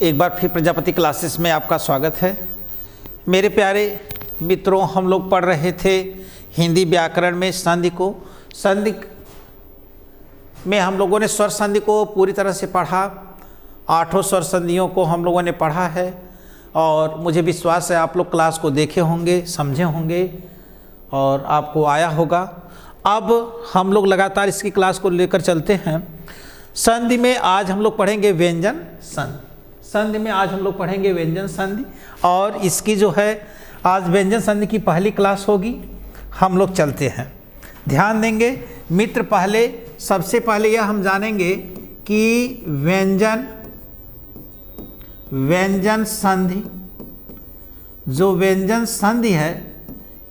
एक बार फिर प्रजापति क्लासेस में आपका स्वागत है। मेरे प्यारे मित्रों, हम लोग पढ़ रहे थे हिंदी व्याकरण में संधि को। संधि में हम लोगों ने स्वर संधि को पूरी तरह से पढ़ा। 8 स्वर संधियों को हम लोगों ने पढ़ा है और मुझे विश्वास है आप लोग क्लास को देखे होंगे, समझे होंगे और आपको आया होगा। अब हम लोग लगातार इसकी क्लास को लेकर चलते हैं। संधि में आज हम लोग पढ़ेंगे व्यंजन संधि। संधि में आज हम लोग पढ़ेंगे व्यंजन संधि और इसकी जो है आज व्यंजन संधि की पहली क्लास होगी। हम लोग चलते हैं, ध्यान देंगे मित्र। सबसे पहले यह हम जानेंगे कि व्यंजन संधि, जो व्यंजन संधि है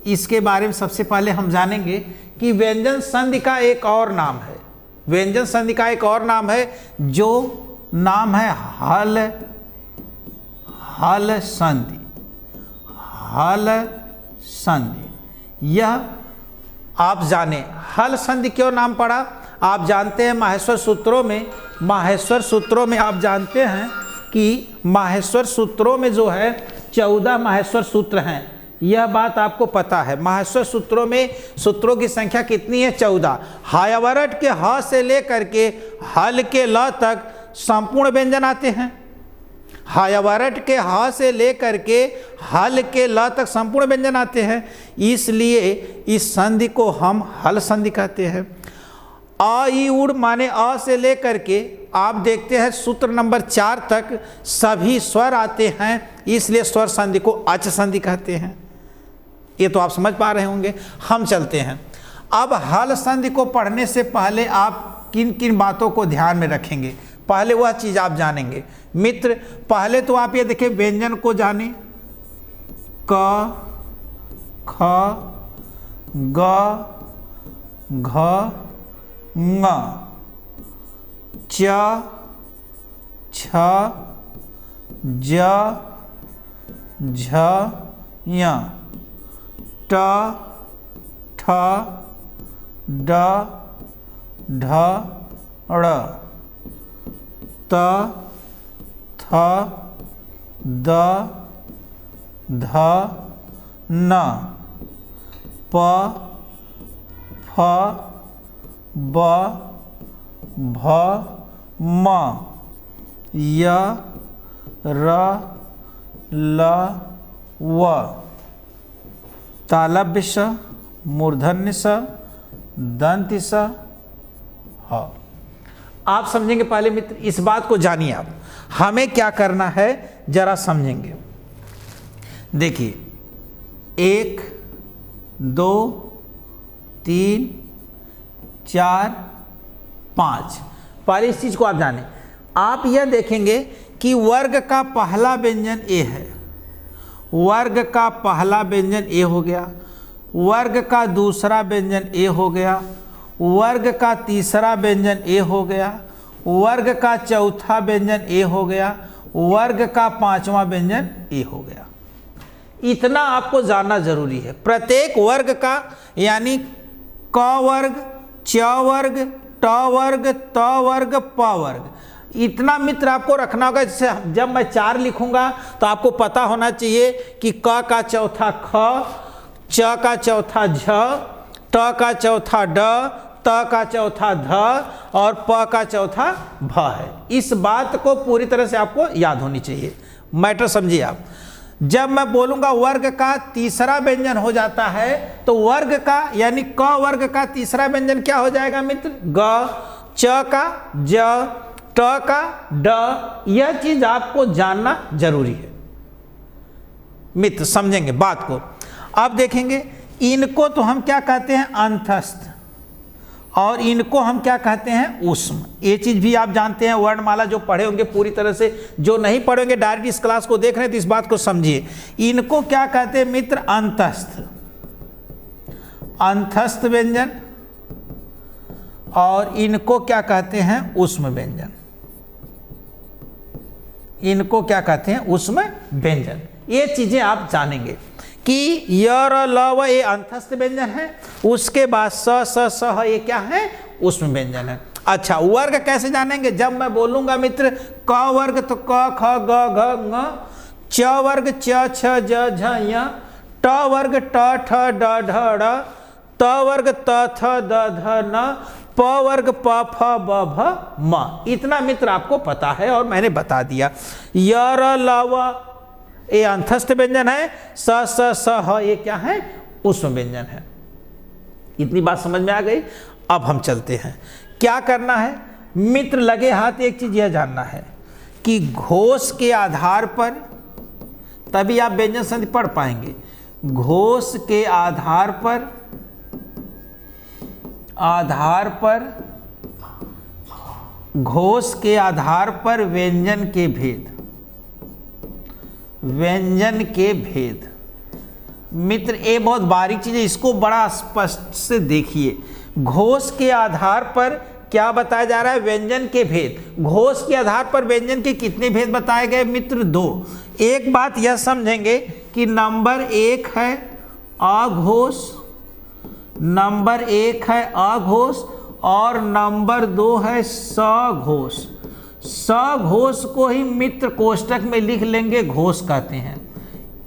इसके बारे में सबसे पहले हम जानेंगे कि व्यंजन संधि का एक और नाम है। व्यंजन संधि का एक और नाम है जो नाम है हल संधि। हल संधि यह आप जाने। हल संधि क्यों नाम पड़ा? आप जानते हैं माहेश्वर सूत्रों में आप जानते हैं कि माहेश्वर सूत्रों में जो है 14 माहेश्वर सूत्र हैं। यह बात आपको पता है। माहेश्वर सूत्रों में सूत्रों की संख्या कितनी है? 14। हायावरट के ह से लेकर के हल के ल तक संपूर्ण व्यंजन आते हैं। हायावरट के ह से लेकर के हल के ल तक संपूर्ण व्यंजन आते हैं, इसलिए इस संधि को हम हल संधि कहते हैं। अ ई उड़ माने अ से लेकर के आप देखते हैं सूत्र नंबर 4 तक सभी स्वर आते हैं, इसलिए स्वर संधि को अच संधि कहते हैं। ये तो आप समझ पा रहे होंगे। हम चलते हैं। अब हल संधि को पढ़ने से पहले आप किन किन बातों को ध्यान में रखेंगे, पहले वह चीज़ आप जानेंगे मित्र। पहले तो आप ये देखें, व्यंजन को जाने। क, ख, ग, घ, ङ, च, छ, ज, झ, ञ, ट, ठ, ड, ढ, ड़, त, थ, द, ध, न, प, फ, ब, भ, म, य, र, ल, व, तालव्य स, मूर्धन्य स, दंत्य स, ह। आप समझेंगे पहले मित्र, इस बात को जानिए। आप हमें क्या करना है जरा समझेंगे। देखिए 1 2 3 4 5। पहले इस चीज को आप जानें। आप यह देखेंगे कि वर्ग का पहला व्यंजन ए है। वर्ग का पहला व्यंजन ए हो गया, वर्ग का दूसरा व्यंजन ए हो गया, वर्ग का तीसरा व्यंजन ए हो गया, वर्ग का चौथा व्यंजन ए हो गया, वर्ग का पांचवा व्यंजन ए हो गया। इतना आपको जानना जरूरी है। प्रत्येक वर्ग का यानी क वर्ग, च वर्ग, ट वर्ग, त वर्ग, प वर्ग, इतना मित्र आपको रखना होगा। जैसे जब मैं 4 लिखूंगा तो आपको पता होना चाहिए कि क का चौथा ख, च का चौथा झ, ट का चौथा ड, त का चौथा ध और प का चौथा भ है। इस बात को पूरी तरह से आपको याद होनी चाहिए। मैटर समझिए आप। जब मैं बोलूंगा वर्ग का तीसरा व्यंजन हो जाता है तो वर्ग का यानी क वर्ग का तीसरा व्यंजन क्या हो जाएगा मित्र? ग, च का ज, ट का ड। यह चीज आपको जानना जरूरी है मित्र, समझेंगे बात को। अब देखेंगे इनको तो हम क्या कहते हैं? अंतस्थ, और इनको हम क्या कहते हैं? ऊष्म। ये चीज भी आप जानते हैं। वर्णमाला जो पढ़े होंगे पूरी तरह से, जो नहीं पढ़ेंगे डायरेक्ट इस क्लास को देख रहे हैं तो इस बात को समझिए। इनको क्या कहते हैं मित्र? अंतस्थ। अंतस्थ व्यंजन। और इनको क्या कहते हैं? ऊष्म व्यंजन। इनको क्या कहते हैं? ऊष्म व्यंजन। ये चीजें आप जानेंगे कि य र ल व ये अंतस्थ व्यंजन है। उसके बाद स स स ये क्या है? ऊष्म व्यंजन है। अच्छा, वर्ग कैसे जानेंगे? जब मैं बोलूंगा मित्र क वर्ग तो क ख ग घ ङ, च वर्ग च छ ज झ ञ, ट वर्ग ट ठ ड ढ ड़, त वर्ग त थ द ध न, प वर्ग प फ ब भ म। इतना मित्र आपको पता है और मैंने बता दिया। य र ल व ये अंतस्थ व्यंजन है, स स स ह ये क्या है? ऊष्म व्यंजन है। इतनी बात समझ में आ गई। अब हम चलते हैं, क्या करना है मित्र? लगे हाथ एक चीज यह जानना है कि घोष के आधार पर, तभी आप व्यंजन संधि पढ़ पाएंगे। घोष के आधार पर घोष के आधार पर व्यंजन के भेद, व्यंजन के भेद। मित्र ये बहुत बारीक चीज है, इसको बड़ा स्पष्ट से देखिए। घोष के आधार पर क्या बताया जा रहा है? व्यंजन के भेद। घोष के आधार पर व्यंजन के कितने भेद बताए गए मित्र? 2। एक बात यह समझेंगे कि नंबर 1 है अघोष, नंबर 1 है अघोष और नंबर 2 है सघोष। सघोष को ही मित्र कोष्टक में लिख लेंगे, घोष कहते हैं।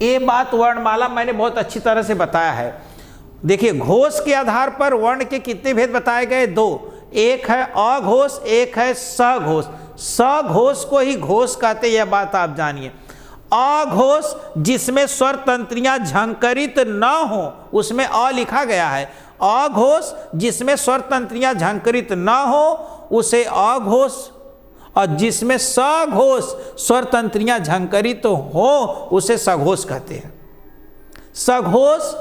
ये बात वर्णमाला मैंने बहुत अच्छी तरह से बताया है। देखिए, घोष के आधार पर वर्ण के कितने भेद बताए गए? 2। एक है अघोष, एक है सघोष। सघोष को ही घोष कहते हैं, यह बात आप जानिए। अघोष जिसमें स्वर तंत्रियां झंकरित न हो, उसमें अ लिखा गया है। अघोष जिसमें स्वर तंत्रियां झंकरित न हो उसे अघोष, और जिसमें सघोष स्वर तंत्रियां झंकरित हो उसे सघोष कहते हैं। सघोष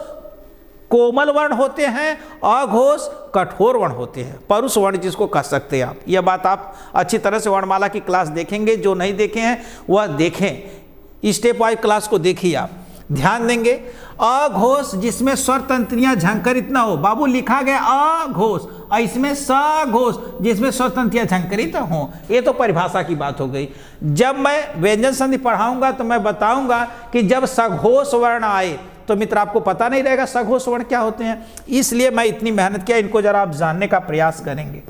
कोमल वर्ण होते हैं, अघोष कठोर वर्ण होते हैं, परुष वर्ण जिसको कह सकते हैं आप। यह बात आप अच्छी तरह से वर्णमाला की क्लास देखेंगे, जो नहीं देखे हैं वह देखें, स्टेप वाइज क्लास को देखिए आप, ध्यान देंगे। अघोष जिसमें स्वर तंत्रियां झंकरित ना हो, बाबू लिखा गया अघोष, और इसमें सघोष जिसमें स्वर तंत्रियां झंकरित हो। ये तो परिभाषा की बात हो गई। जब मैं व्यंजन संधि पढ़ाऊंगा तो मैं बताऊंगा कि जब सघोष वर्ण आए तो मित्र आपको पता नहीं रहेगा सघोष वर्ण क्या होते हैं, इसलिए मैं इतनी मेहनत किया। इनको जरा आप जानने का प्रयास करेंगे।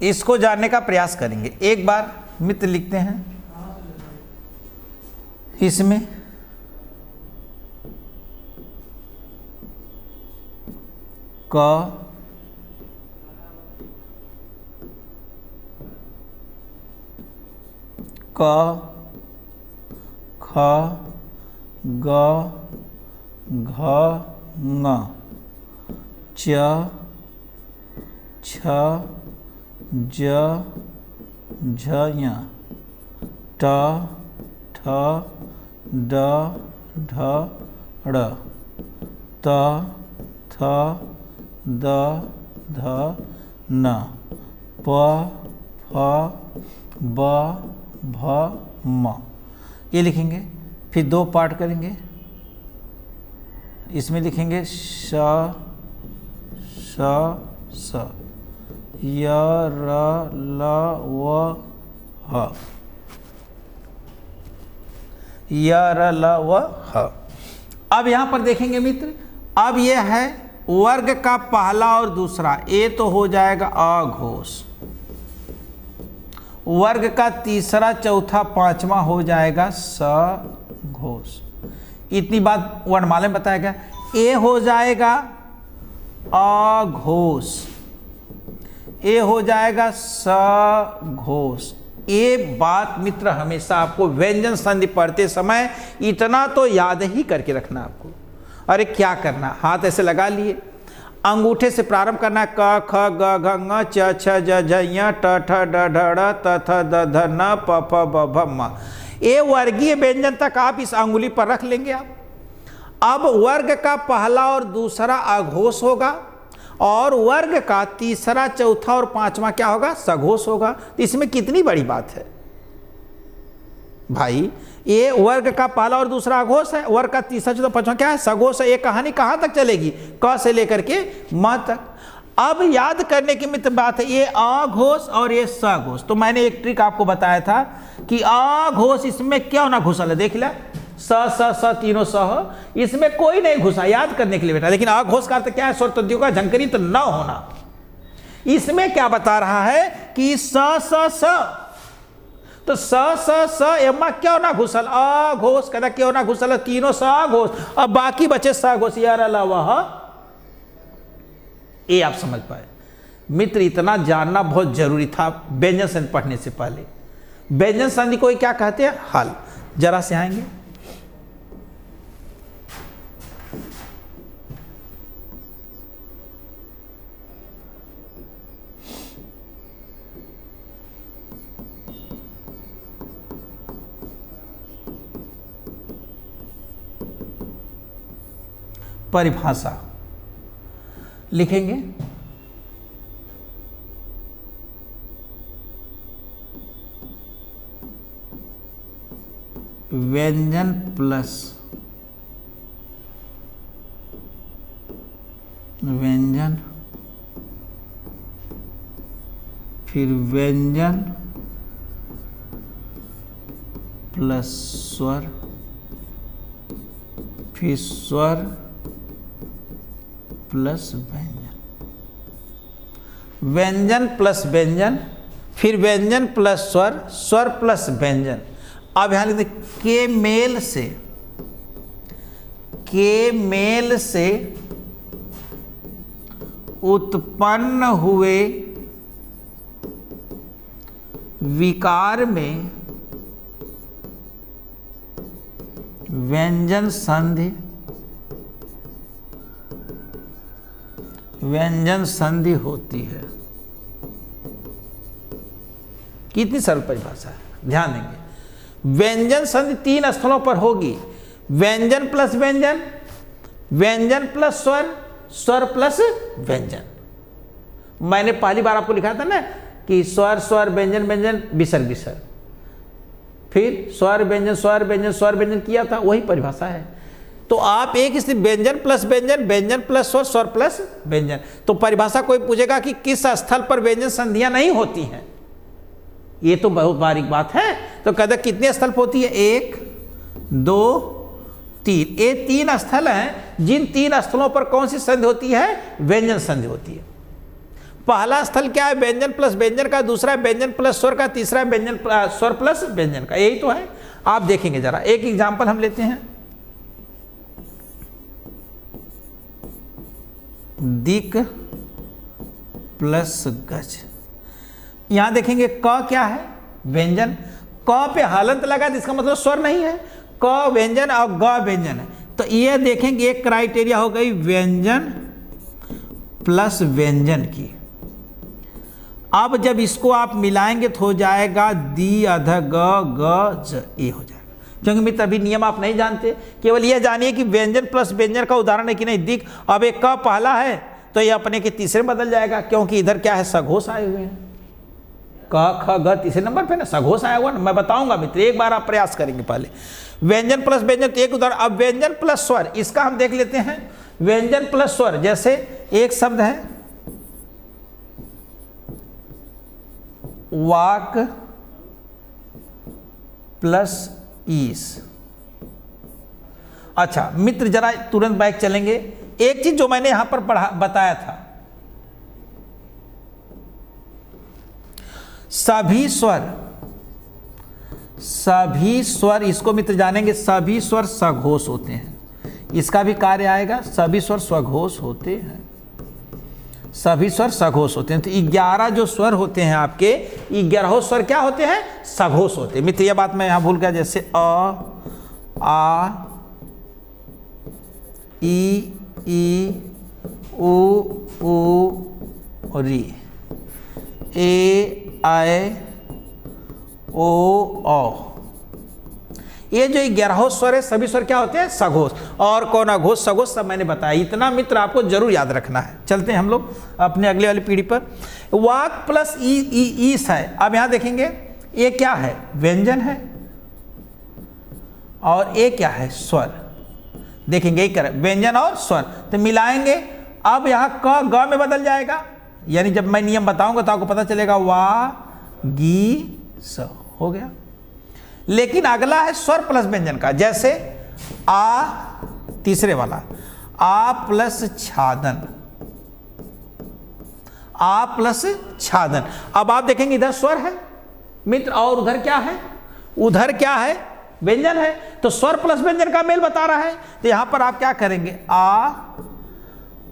इसको जानने का प्रयास करेंगे। एक बार मित्र लिखते हैं इसमें क क ख ग घ ङ च छ ज झ ञ ट ठ ड ढ ड़ त थ द ध न प फ ब भ म। ये लिखेंगे, फिर 2 पार्ट करेंगे। इसमें लिखेंगे श स य र ल व ह, य र ल व ह। अब यहां पर देखेंगे मित्र, अब यह है वर्ग का पहला और दूसरा, ये तो हो जाएगा अघोष। वर्ग का तीसरा, चौथा, पांचवा हो जाएगा सघोष। इतनी बात वर्णमाला में बताया गया। ए हो जाएगा अघोष, ए हो जाएगा सघोष। ये बात मित्र हमेशा आपको व्यंजन संधि पढ़ते समय इतना तो याद ही करके रखना आपको। अरे क्या करना, हाथ ऐसे लगा लिए, अंगूठे से प्रारंभ करना, क ख ग घ ङ च छ ज झ ञ ट ठ ड ढ ड़ त थ द ध न प फ ब भ म। ये वर्गीय व्यंजन तक आप इस अंगुली पर रख लेंगे। आप अब वर्ग का पहला और दूसरा अघोष होगा और वर्ग का तीसरा, चौथा और पांचवा क्या होगा? सघोष होगा। तो इसमें कितनी बड़ी बात है भाई, ये वर्ग का पहला और दूसरा अघोष है, वर्ग का तीसरा, चौथा, पांचवा क्या है? सघोष है। ये कहानी कहाँ तक चलेगी? क से लेकर के म तक। अब याद करने की मित्र बात है, ये अघोष और ये सघोष। तो मैंने एक ट्रिक आपको बताया था कि अघोष इसमें क्यों ना घुसल है, देख लिया, स तीनों सह, इसमें कोई नहीं घुसा, याद करने के लिए बेटा। लेकिन अघोष का अर्थ क्या है? स्वर तंतुओं का झंकरित न होना। इसमें क्या बता रहा है कि स तो स एमा क्यों ना घुसल? अघोष कहता क्यों ना घुसल? तीनों सघोष, अब बाकी बचे सघोष, यार अलावा ये आप समझ पाए मित्र। इतना जानना बहुत जरूरी था व्यंजन संधि पढ़ने से पहले। व्यंजन संधि को क्या कहते हैं? हल। जरा से आएंगे, परिभाषा लिखेंगे। व्यंजन प्लस व्यंजन, फिर व्यंजन प्लस स्वर, फिर स्वर प्लस व्यंजन, व्यंजन प्लस व्यंजन, फिर व्यंजन प्लस स्वर, स्वर प्लस व्यंजन। अब यहां लिखते के मेल से उत्पन्न हुए विकार में व्यंजन संधि होती है। कितनी सरल परिभाषा है, ध्यान देंगे। व्यंजन संधि 3 स्थलों पर होगी। व्यंजन प्लस व्यंजन, व्यंजन प्लस स्वर, स्वर प्लस व्यंजन। मैंने पहली बार आपको लिखा था ना कि स्वर स्वर व्यंजन व्यंजन विसर्ग विसर्ग, फिर स्वर व्यंजन स्वर व्यंजन स्वर व्यंजन किया था, वही परिभाषा है। तो आप एक स्थिति व्यंजन प्लस व्यंजन, व्यंजन प्लस स्वर, स्वर प्लस व्यंजन। तो परिभाषा कोई पूछेगा कि किस स्थल पर व्यंजन संधियां नहीं होती हैं, ये तो बहुत बारीक बात है। तो कहते कितने स्थल पर होती है? 1 2 3। ये 3 स्थल हैं। जिन 3 स्थलों पर कौन सी संधि होती है? व्यंजन संधि होती है। पहला स्थल क्या है? व्यंजन प्लस व्यंजन का, दूसरा व्यंजन प्लस स्वर का, तीसरा व्यंजन स्वर प्लस व्यंजन का। यही तो है। आप देखेंगे जरा, एक एग्जाम्पल हम लेते हैं। दिक प्लस गज। यहां देखेंगे क क्या है? व्यंजन। क पे हलंत लगा, इसका मतलब स्वर नहीं है। क व्यंजन और ग व्यंजन है। तो ये देखेंगे एक क्राइटेरिया हो गई व्यंजन प्लस व्यंजन की। अब जब इसको आप मिलाएंगे तो हो जाएगा दी अध ग ग ज, ये हो जाएगा। क्योंकि मित्र अभी नियम आप नहीं जानते, केवल यह जानिए कि व्यंजन प्लस व्यंजन का उदाहरण है कि नहीं। दिक, अब एक क पहला है तो ये अपने के तीसरे बदल जाएगा, क्योंकि इधर क्या है? सघोष आए हुए हैं। क ख ग तीसरे नंबर पे ना सघोष आया हुआ ना। मैं बताऊंगा मित्र, एक बार आप प्रयास करेंगे। पहले व्यंजन प्लस व्यंजन तो एक उदाहरण। अब व्यंजन प्लस स्वर, इसका हम देख लेते हैं। व्यंजन प्लस स्वर, जैसे एक शब्द है वाक प्लस ईस। अच्छा मित्र जरा तुरंत बैक चलेंगे। एक चीज जो मैंने यहां पर बताया था, सभी स्वर, इसको मित्र जानेंगे, सभी स्वर सघोष होते हैं। इसका भी कार्य आएगा, सभी स्वर सघोष होते हैं। सभी स्वर सघोष होते हैं। तो 11 जो स्वर होते हैं आपके, 11 स्वर क्या होते हैं? सघोष होते हैं। मित्र ये बात मैं यहां भूल गया, जैसे अ, आ, ई, उ, री, ए, ऐ, ओ, औ। ये जो 11 स्वर है सभी स्वर क्या होते हैं? सघोष। और कौन अघोष सघोष सब मैंने बताया। इतना मित्र आपको जरूर याद रखना है। चलते हैं हम लोग अपने अगले वाली पीढ़ी पर। वाक प्लस ईस है। अब यहाँ देखेंगे ये क्या है? व्यंजन है और ये क्या है? स्वर। देखेंगे एक व्यंजन और स्वर तो मिलाएंगे। अब यहाँ क ग में बदल जाएगा, यानी जब मैं नियम बताऊंगा तो आपको पता चलेगा वा गी स हो गया। लेकिन अगला है स्वर प्लस व्यंजन का, जैसे आ, तीसरे वाला आ प्लस छादन, आ प्लस छादन। अब आप देखेंगे इधर स्वर है मित्र और उधर क्या है? उधर क्या है? व्यंजन है। तो स्वर प्लस व्यंजन का मेल बता रहा है। तो यहां पर आप क्या करेंगे? आ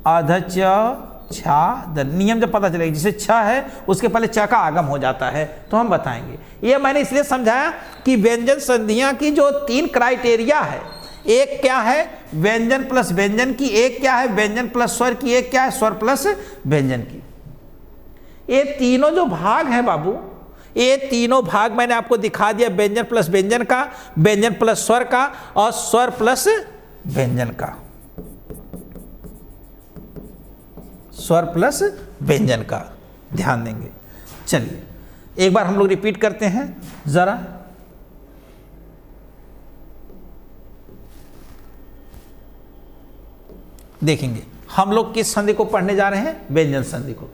अध च छा दन। नियम जब पता चलेगा, जिसे छ है उसके पहले च का आगम हो जाता है तो हम बताएंगे। ये मैंने इसलिए समझाया कि व्यंजन संधियां की जो 3 क्राइटेरिया है, एक क्या है? व्यंजन प्लस व्यंजन की, एक क्या है? व्यंजन प्लस स्वर की, एक क्या है? स्वर प्लस व्यंजन की। ये तीनों जो भाग हैं बाबू, ये तीनों भाग मैंने आपको दिखा दिया। व्यंजन प्लस व्यंजन का, व्यंजन प्लस स्वर का और स्वर प्लस व्यंजन का, स्वर प्लस व्यंजन का ध्यान देंगे। चलिए एक बार हम लोग रिपीट करते हैं जरा। देखेंगे हम लोग किस संधि को पढ़ने जा रहे हैं? व्यंजन संधि को।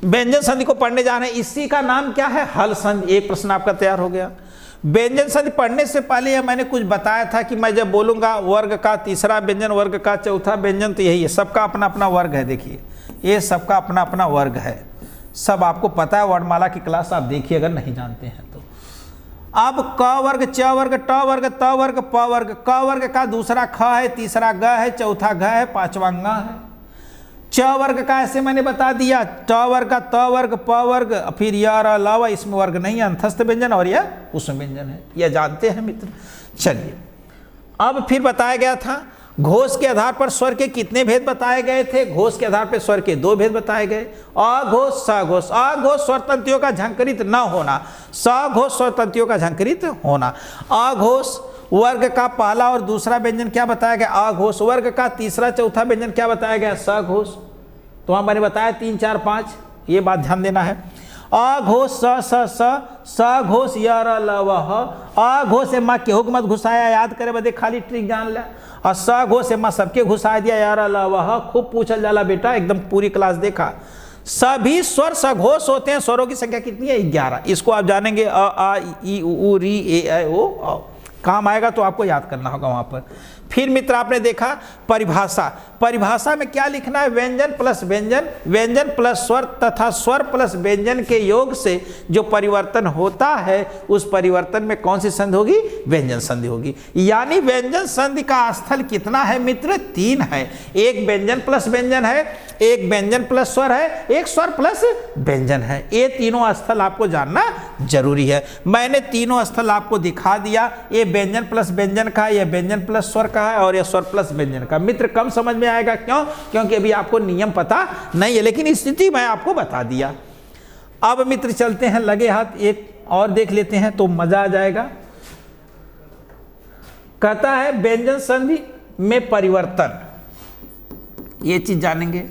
व्यंजन संधि को पढ़ने जा रहे हैं, इसी का नाम क्या है? हल संधि। एक प्रश्न आपका तैयार हो गया। व्यंजन संधि पढ़ने से पहले यह मैंने कुछ बताया था कि मैं जब बोलूंगा वर्ग का तीसरा व्यंजन, वर्ग का चौथा व्यंजन, तो यही है, सबका अपना अपना वर्ग है। देखिए ये सबका अपना अपना वर्ग है, सब आपको पता है। वर्णमाला की क्लास आप देखिए अगर नहीं जानते हैं तो। अब क वर्ग, च वर्ग, ट वर्ग, त वर्ग, प वर्ग। क वर्ग का दूसरा ख है, तीसरा ग है, चौथा घ है, पांचवा ङ है। च वर्ग का ऐसे मैंने बता दिया, ट वर्ग का त वर्ग, प वर्ग, फिर य र ल व, इसमें वर्ग नहीं है, अंतस्थ व्यंजन और यह उसमें व्यंजन है, यह जानते हैं मित्र। चलिए अब फिर बताया गया था घोष के आधार पर स्वर के कितने भेद बताए गए थे? घोष के आधार पर स्वर के 2 भेद बताए गए, अघोष सघोष। अघोष स्वर तंतुओं का झंकृत न होना, सघोष स्वर तंतुओं का झंकृत होना। अघोष वर्ग का पहला और दूसरा व्यंजन क्या बताया गया? अघोष। वर्ग का तीसरा चौथा व्यंजन क्या बताया गया? सघोष। तो वहां मैंने बताया 3 4 5, ये बात ध्यान देना है। अघोष स स स, सघोष य र ल व ह। अघोष से माँ केहू मत घुसाया, याद करे बदे खाली ट्रिक जान ला। और सघोष से माँ सबके घुसा दिया, य र ल व ह। खूब पूछल जाला बेटा, एकदम पूरी क्लास देखा। सभी स्वर सघोष होते हैं। स्वरों की संख्या कितनी है? 11। इसको आप जानेंगे, अ आ इ उ री ए ऐ ओ औ। काम आएगा तो आपको याद करना होगा वहां पर। फिर मित्र आपने देखा परिभाषा। परिभाषा में क्या लिखना है? व्यंजन प्लस व्यंजन, व्यंजन प्लस स्वर तथा स्वर प्लस व्यंजन के योग से जो परिवर्तन होता है उस परिवर्तन में कौन सी संधि होगी? व्यंजन संधि होगी। यानी व्यंजन संधि का स्थल कितना है मित्र? 3 है। एक व्यंजन प्लस व्यंजन है, एक व्यंजन प्लस स्वर है, एक स्वर प्लस व्यंजन है। ये तीनों स्थल आपको जानना जरूरी है। मैंने तीनों स्थल आपको दिखा दिया। ये व्यंजन प्लस व्यंजन का, यह व्यंजन प्लस स्वर का है और यह स्वर प्लस व्यंजन का। मित्र कम समझ में आएगा, क्यों? क्योंकि अभी आपको नियम पता नहीं है, लेकिन स्थिति मैं आपको बता दिया। अब मित्र चलते हैं लगे हाथ, एक और देख लेते हैं तो मजा आ जाएगा। कहता है व्यंजन संधि में परिवर्तन, ये चीज जानेंगे।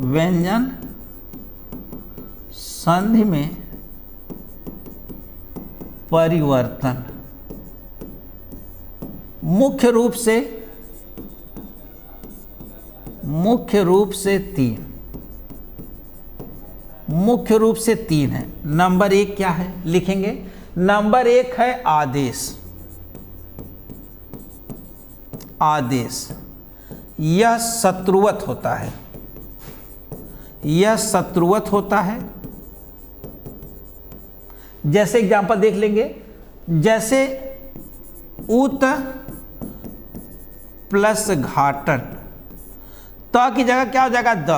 व्यंजन संधि में परिवर्तन मुख्य रूप से 3, मुख्य रूप से 3 है। नंबर 1 क्या है? लिखेंगे नंबर 1 है आदेश। आदेश यह शत्रुवत होता है, यह शत्रुवत होता है। जैसे एग्जांपल देख लेंगे, जैसे उत प्लस घाटन, त की जगह क्या हो जाएगा? द,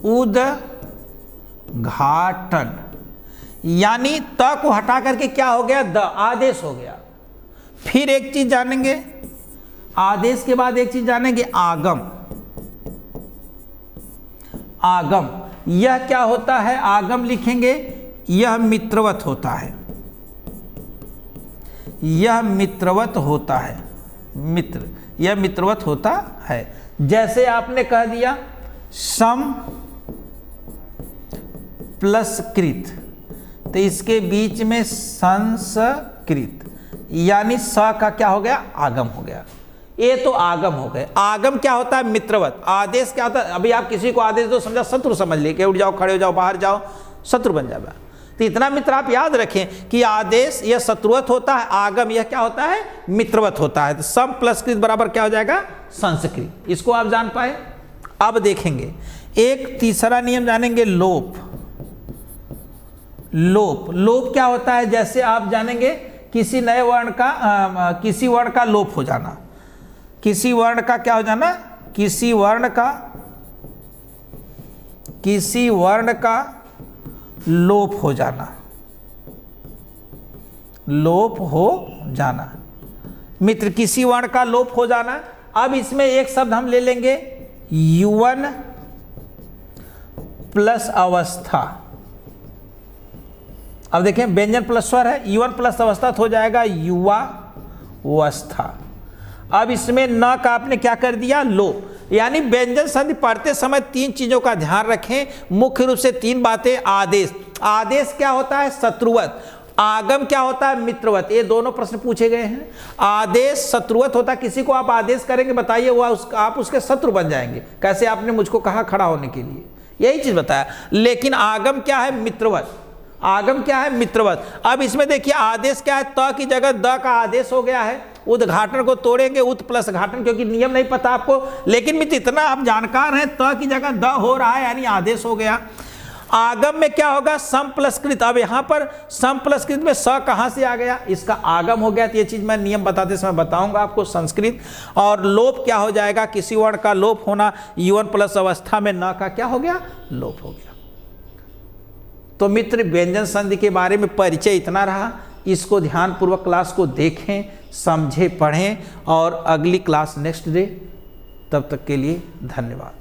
उद घाटन। यानी त को हटा करके क्या हो गया? द, आदेश हो गया। फिर एक चीज जानेंगे, आदेश के बाद एक चीज जानेंगे, आगम। आगम यह क्या होता है? आगम लिखेंगे, यह मित्रवत होता है। यह मित्रवत होता है। मित्र, यह मित्रवत होता है। जैसे आपने कह दिया सम प्लस कृत, तो इसके बीच में संस्कृत, यानी स का क्या हो गया, आगम हो गया। ये तो आगम हो गए। आगम क्या होता है, मित्रवत। आदेश क्या होता है, अभी आप किसी को आदेश दो, समझा शत्रु समझ लिए कि उठ जाओ, खड़े हो जाओ, बाहर जाओ, शत्रु बन जाएगा। तो इतना मित्र आप याद रखें कि आदेश यह शत्रुवत होता है, आगम यह क्या होता है, मित्रवत होता है। तो सम प्लस कृत बराबर क्या हो जाएगा, संस्कृत। इसको आप जान पाए। अब देखेंगे एक तीसरा नियम जानेंगे, लोप। लोप, लोप क्या होता है, जैसे आप जानेंगे किसी नए वर्ण का किसी वर्ण का लोप हो जाना। किसी वर्ण का क्या हो जाना, किसी वर्ण का लोप हो जाना। लोप हो जाना मित्र, किसी वर्ण का लोप हो जाना। अब इसमें एक शब्द हम ले लेंगे, युवन प्लस अवस्था। अब देखें व्यंजन प्लस स्वर है, युवन प्लस अवस्था तो हो जाएगा युवा अवस्था। अब इसमें न का आपने क्या कर दिया, लो। यानी व्यंजन संधि पढ़ते समय तीन चीजों का ध्यान रखें, मुख्य रूप से तीन बातें। आदेश, आदेश क्या होता है, शत्रुवत। आगम क्या होता है, मित्रवत। ये दोनों प्रश्न पूछे गए हैं। आदेश शत्रुवत होता है, किसी को आप आदेश करेंगे, बताइए वह आप उसके शत्रु बन जाएंगे। कैसे आपने मुझको कहा खड़ा होने के लिए, यही चीज बताया। लेकिन आगम क्या है, मित्रवत। आगम क्या है, मित्रवत। अब इसमें देखिए आदेश क्या है, त की जगह द का आदेश हो गया है। उद्घाटन को तोड़ेंगे, उत प्लस घाटन, क्योंकि नियम नहीं पता आपको, लेकिन मित्र इतना आप जानकार हैं, त की जगह द हो रहा है, यानी आदेश हो गया। आगम में क्या होगा, सम प्लस कृत। अब यहाँ पर सम प्लस कृत में स कहाँ से आ गया, इसका आगम हो गया। तो ये चीज मैं नियम बताते समय बताऊंगा आपको संस्कृत। और लोप क्या हो जाएगा, किसी वर्ण का लोप होना, युवन प्लस अवस्था में न का क्या हो गया, लोप हो गया। तो मित्र व्यंजन संधि के बारे में परिचय इतना रहा। इसको ध्यानपूर्वक क्लास को देखें, समझें, पढ़ें, और अगली क्लास नेक्स्ट डे। तब तक के लिए धन्यवाद।